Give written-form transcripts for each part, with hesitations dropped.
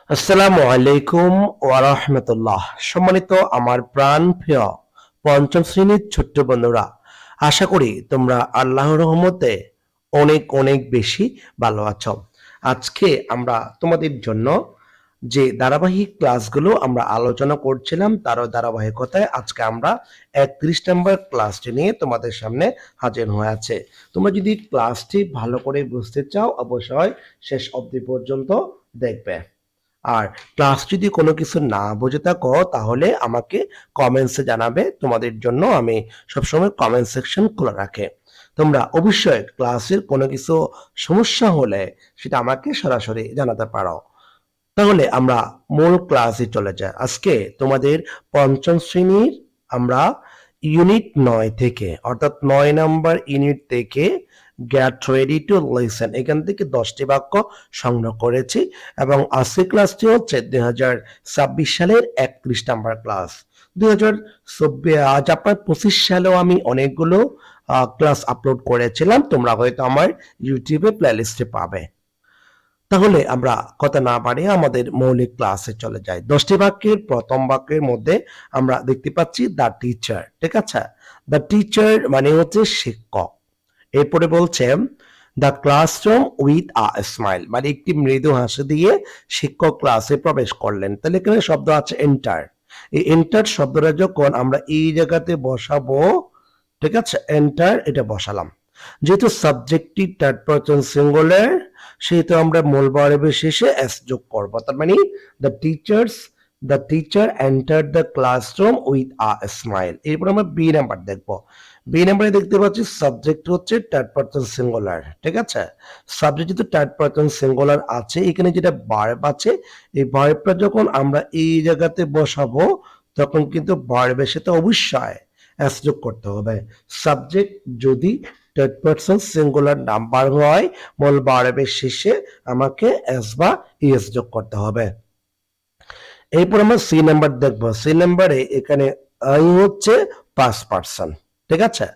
আসসালামু আলাইকুম ওয়া রাহমাতুল্লাহ। সম্মানিত আমার প্রাণ প্রিয় পঞ্চম শ্রেণীর ছোট্ট বন্ধুরা, আশা করি তোমরা আল্লাহর রহমতে অনেক অনেক বেশি ভালো আছো। আজকে আমরা তোমাদের জন্য যে ধারাবাহিক ক্লাসগুলো আমরা আলোচনা করছিলাম তার ধারাবাহিকতায় আজকে আমরা 31 নম্বর ক্লাসটি নিয়ে তোমাদের সামনে হাজির হয়ে আছে। তোমরা যদি ক্লাসটি ভালো করে বুঝতে চাও অবশ্যই শেষ অবধি পর্যন্ত দেখবে। আর ক্লাস যদি কোনো কিছু না বুঝে থাকো তাহলে আমাকে কমেন্টসে জানাবে। তোমাদের জন্য আমি সবসময় কমেন্ট সেকশন খোলা রাখে। তোমরা অবশ্যই ক্লাসের কোনো কিছু সমস্যা হলে সেটা আমাকে সরাসরি জানাতে পারো। তাহলে আমরা মূল ক্লাসে চলে যাই। আজকে তোমাদের পঞ্চম শ্রেণীর আমরা ইউনিট 9 থেকে অর্থাৎ 9 নাম্বার ইউনিট থেকে গেট রেডি টু লিসেন এখান থেকে 10টি বাক্য সংগ্রহ করেছি এবং আজকের ক্লাসটি হচ্ছে 2026 সালের 31 নাম্বার ক্লাস। 2025 সালেও আমি অনেকগুলো ক্লাস আপলোড করেছিলাম, তোমরা হয়তো আমার ইউটিউবে প্লেলিস্টে পাবে। তাহলে আমরা কথা না বাড়িয়ে আমাদের মৌলিক ক্লাসে চলে যাই। 10টি বাক্যের প্রথম বাক্যের মধ্যে আমরা দেখতে পাচ্ছি দ্য টিচার। ঠিক আছে, দ্য টিচার মানে হচ্ছে শিক্ষক। এরপরে বলছে the classroom with a smile মানে একটি মৃদু হাসি দিয়ে শিক্ষক ক্লাসে প্রবেশ করলেন। তাহলে এখানে শব্দ আছে এন্টার। এই এন্টার শব্দটা যখন আমরা এই জায়গাতে বসাবো, ঠিক আছে, এন্টার এটা বসালাম। যেহেতু সাবজেক্টটি থার্ড পারসন সিঙ্গুলার সেহেতু আমরা মূল ভার্বের শেষে এস যোগ করব। তার মানে the teacher enter the classroom with a smile. এরপর আমরা বি নাম্বার দেখবো। বি নাম্বারে দেখতে পাচ্ছি সাবজেক্ট হচ্ছে থার্ড পারসন সিঙ্গুলার। ঠিক আছে, সাবজেক্ট যেহেতু থার্ড পারসন সিঙ্গুলার আছে, এখানে যেটা ভার্ব আছে এই ভার্বটা যখন আমরা এই জায়গাতে বসাবো তখন কিন্তু ভার্বের সাথে অবশ্যই এস যোগ করতে হবে। সাবজেক্ট যদি থার্ড পারসন সিঙ্গুলার নাম্বার হয় মূল ভার্বের শেষে আমাকে এস বা ইএস যোগ করতে হবে। এরপর আমরা সি নাম্বার দেখবো। সি নাম্বারে এখানে আই হচ্ছে পাস্ট পারসন। ঠিক আছে,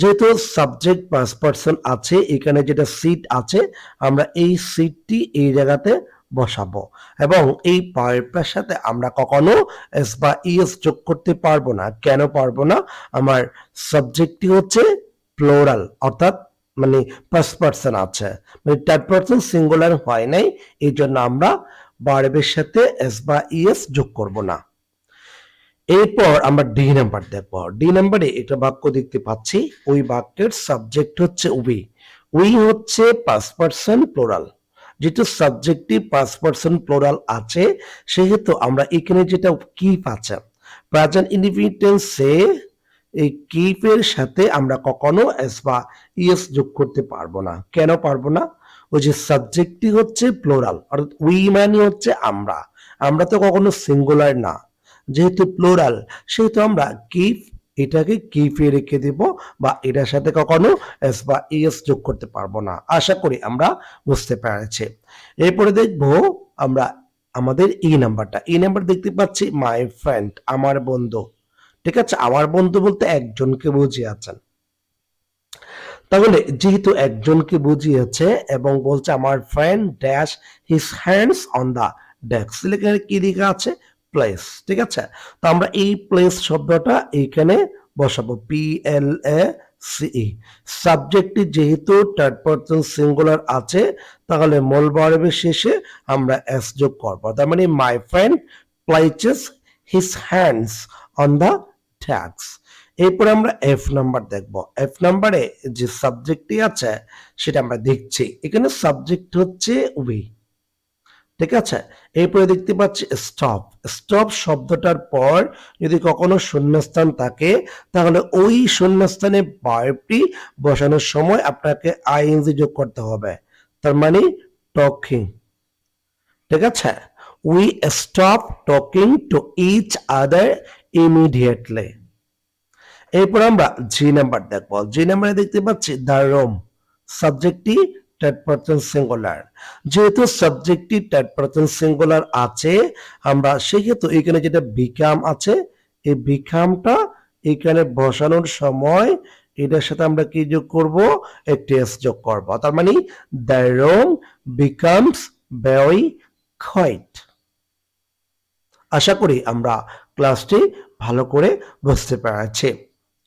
যেহেতু সাবজেক্ট পাস্ট পারসন আছে এখানে যেটা সিট আছে আমরা এই সিটটি এই জায়গাতে বসাবো এবং এই ভার্বটার সাথে আমরা কখনো এস বা ইএস যোগ করতে পারবো না। কেন পারবো না? আমার সাবজেক্টটি হচ্ছে প্লোরাল অর্থাৎ মানে ফার্স্ট পারসন আছে, মানে থার্ড পারসন সিঙ্গুলার হয় নাই, এই জন্য আমরা ভার্বের সাথে এস বা ইএস যোগ করব না। এরপর আমরা ডি নাম্বার দেখবো। ডি নাম্বারে একটা বাক্য দেখতে পাচ্ছি, ওই বাক্যের সাবজেক্ট হচ্ছে উই। উই হচ্ছে ফার্স্ট পারসন প্লোরাল। যেহেতু সাবজেক্টটি ফার্স্ট পারসন প্লোরাল আছে সেহেতু আমরা এখানে যেটা কিপ আছে প্রেজেন্ট ইনডিফিনিটেন্সে এই কিপের সাথে আমরা কখনো এস বা ইএস যোগ করতে পারবো না। কেন পারবো না? ওই যে সাবজেক্টটি হচ্ছে প্লোরাল অর্থাৎ উই মানে হচ্ছে আমরা, আমরা তো কখনো সিঙ্গুলার না। যেহেতু প্লোরাল সেহেতু আমরা কিপ এটাকে কিপে রেখে দেব বা এটার সাথে কখনো এস বা ইএস যোগ করতে পারবো না। আশা করি আমরা বুঝতে পেরেছি। এরপরে দেখবো আমরা আমাদের এই নাম্বারটা। এই নাম্বার দেখতে পাচ্ছি মাই ফ্রেন্ড আমার বন্ধু। ঠিক আছে, আমার বন্ধু বলতে একজনকে বুঝিয়েছেন। তাহলে যেহেতু একজনকে বুঝিয়েছে এবং বলছে আমার friend dash his hands on the desk, এখানে কি লেখা আছে? প্লেস। ঠিক আছে, তো আমরা এই প্লেস শব্দটা এইখানে বসাবো, পি এল এ সিই। সাবজেক্টটি যেহেতু থার্ড পারসন সিঙ্গুলার আছে তাহলে মূল ভার্বের শেষে আমরা এস যোগ করবো। তার মানে my friend places his hands on the desk. এরপরে আমরা এফ নাম্বার দেখব। এফ নাম্বারে যে সাবজেক্টটি আছে সেটা আমরা দেখছি, এখানে সাবজেক্ট হচ্ছে উই। ঠিক আছে, এরপরে দেখতে পাচ্ছি স্টপ। স্টপ শব্দটার পর যদি কখনো শূন্যস্থান থাকে তাহলে ওই শূন্যস্থানে ভার্বটি বসানোর সময় আপনাকে আইএনজি যোগ করতে হবে। তার মানে টকিং। ঠিক আছে, we stop talking to each other immediately. এরপর আমরা জি নাম্বার দেখবো। জি নাম্বারে দেখতে পাচ্ছি দ্য রুম। সাবজেক্টটি থার্ড পারসন সিঙ্গুলার। যেহেতু সাবজেক্টটি থার্ড পারসন সিঙ্গুলার আছে আমরা সেহেতু এখানে যেটা বিকাম আছে এই বিকামটা এখানে বসানোর সময় এটার সাথে আমরা কি যোগ করব? একটি এস যোগ করব। তার মানে the room becomes very quiet. আশা করি আমরা ক্লাসটি ভালো করে বুঝতে পেরেছি।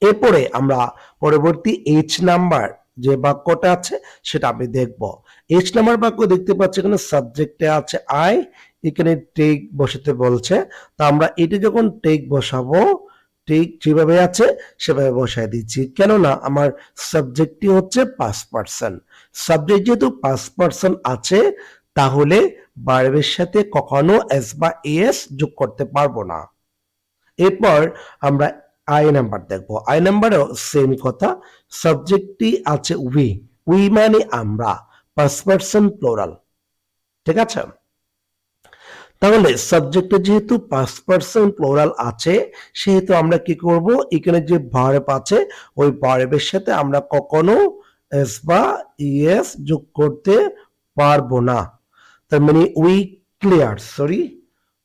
এরপরে আমরা পরবর্তী এইচ নাম্বার যে বাক্যটা আছে সেটা আমি দেখব। এইচ নাম্বার বাক্য দেখতে পাচ্ছি এখানে সাবজেক্টে আছে আই, এখানে টেক বসাতে বলছে। তো আমরা এটা যখন টেক বসাবো, ঠিক যেভাবে আছে সেভাবে বসায় দিচ্ছি, কেননা আমার সাবজেক্টটি হচ্ছে 5%। সাবজেক্ট যেহেতু 5% আছে, তাহলে ভার্বের সাথে কখনো এস বা এস যোগ করতে পারবো না। এরপর আমরা আই নাম্বার দেখবো। আই নাম্বারেও সেম কথা, সাবজেক্টটি আছে উই, উই মানে আমরা, 5% প্লোরাল, ঠিক আছে। তাহলে সাবজেক্টে যেহেতু 5% প্লোরাল আছে, সেহেতু আমরা কি করব, এখানে যে ভার্ব আছে ওই ভার্বের সাথে আমরা কখনো এস বা ইএস যোগ করতে পারবো না। তার মানে we clear, sorry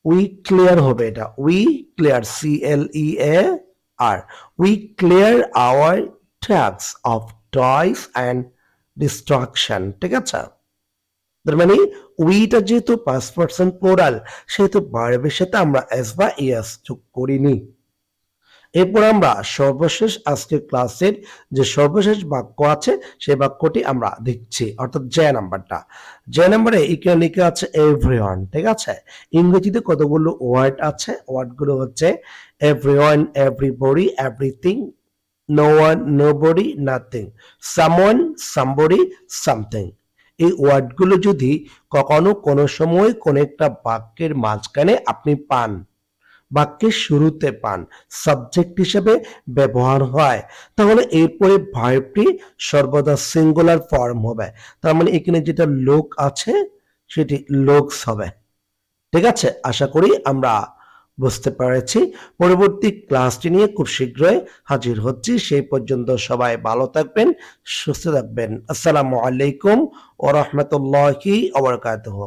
we clear হবে, এটা we clear, CLEAR, we clear our tax of toys and distraction, ঠিক আছে। তার মানে উইটা যেহেতু 5% প্লোরাল, সেহেতু ভার্বের সাথে আমরা এস বা ইএস যোগ করিনি। এরপর আমরা সর্বশেষ আজকের ক্লাসের যে সর্বশেষ বাক্য আছে সেই বাক্যটি আমরা দেখছি, অর্থাৎ যে নাম্বারটা। যে নাম্বারে এখানে লেখা আছে এভরিওয়ান, ঠিক আছে। ইংরেজিতে কতগুলো ওয়ার্ড আছে, ওয়ার্ডগুলো হচ্ছে everyone, everybody, everything, no one, nobody, nothing, someone, somebody, something. এই ওয়ার্ডগুলো যদি কখনো কোনো সময় কোন একটা বাক্যের মাঝখানে আপনি পান, বাক্যের শুরুতে পান, সাবজেক্ট হিসেবে ব্যবহার হয়, তাহলে এরপরে ভার্বটি সর্বদা সিঙ্গুলার ফর্ম হবে। তার মানে এখানে যেটা লোক আছে সেটি লোকস হবে, ঠিক আছে। আশা করি আমরা বুঝতে পেরেছি। পরবর্তী ক্লাসটি নিয়ে খুব শীঘ্রই হাজির হচ্ছি। সেই পর্যন্ত সবাই ভালো থাকবেন, সুস্থ থাকবেন। আসসালামু আলাইকুম ওয়া রাহমাতুল্লাহি ওয়া বারাকাতুহু।